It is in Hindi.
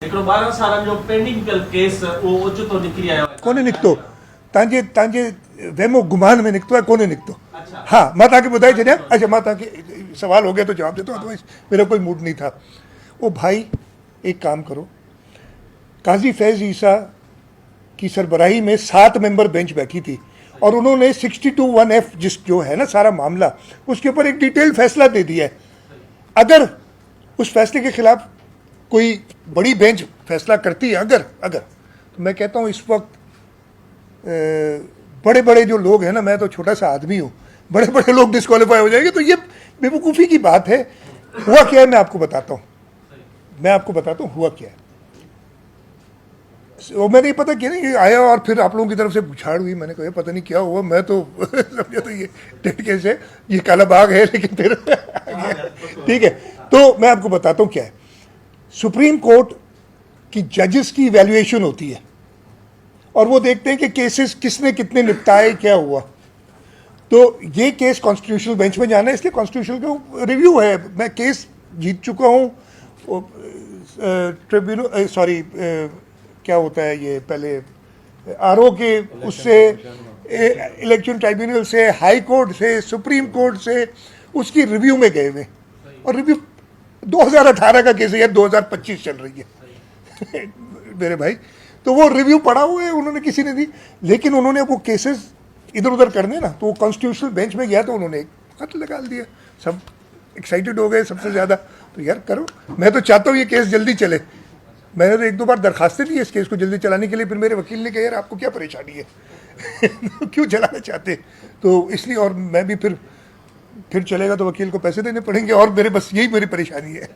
हिकिड़ो 12 सालनि जो पेंडिंग कयल केस उहो ओचितो निकिरी आयो आहे। कोन्हे निकितो, तव्हांजे वहमो गुमान में निकितो आहे, कोन्हे निकितो। अच्छा। हाँ, मां तव्हांखे ॿुधाए छॾियां। अच्छा, मां तव्हांखे सवाल हो गया तो जवाब देता हूँ, अदरवाइज मेरा कोई मूड नहीं था। ओ भाई, एक काम करो, काजी फैज़ ईसा की सरबराही में 7 मेंबर बेंच बैठी थी और उन्होंने 62(1)(f जो है ना सारा मामला, उसके ऊपर एक डिटेल्ड फैसला दे दिया है। अगर उस फैसले के खिलाफ कोई बड़ी बेंच फैसला करती है, अगर तो मैं कहता हूँ इस वक्त बड़े बड़े जो लोग हैं ना, मैं तो छोटा सा आदमी हूँ, बड़े बड़े लोग डिस्क्वालीफाई हो जाएंगे। तो ये बेवकूफ़ी की बात है। हुआ क्या है मैं आपको बताता हूँ, हुआ क्या है। वो मैंने ये पता किया नहीं, आया और फिर आप लोगों की तरफ से बुछाड़ हुई। मैंने कहा पता नहीं क्या हुआ, मैं तो समझा तो ये डेट केस है, ये काला बाग है, लेकिन फिर ठीक है। तो मैं आपको बताता हूँ क्या है। सुप्रीम कोर्ट की जजेस की इवैल्यूएशन होती है और वो देखते हैं कि केसेस किसने कितने निपटाए, क्या हुआ। तो ये केस कॉन्स्टिट्यूशनल बेंच में जाना है, इसलिए कॉन्स्टिट्यूशनल का रिव्यू है। मैं केस जीत चुका हूँ, ट्रिब्यूनल क्या होता है ये, पहले आरओ के उससे, इलेक्शन ट्राइब्यूनल से, हाई कोर्ट से, सुप्रीम कोर्ट से, उसकी रिव्यू में गए हुए। और रिव्यू 2018 का केस है यार, 2025 चल रही है मेरे भाई। तो वो रिव्यू पड़ा हुआ है, उन्होंने किसी ने दी, लेकिन उन्होंने वो केसेस इधर उधर करने ना, तो वो कॉन्स्टिट्यूशनल बेंच में गया तो उन्होंने एक हाथ लगा दिया। सब एक्साइटेड हो गए सबसे ज़्यादा। तो यार करो, मैं तो चाहता हूँ ये केस जल्दी चले। मैंने तो 1-2 बार दरखास्तें दी है इस केस को जल्दी चलाने के लिए, फिर मेरे वकील ने कहा यार आपको क्या परेशानी है क्यों चलाना चाहते। तो इसलिए, और मैं भी फिर चलेगा तो वकील को पैसे देने पड़ेंगे, और मेरे बस यही मेरी परेशानी है।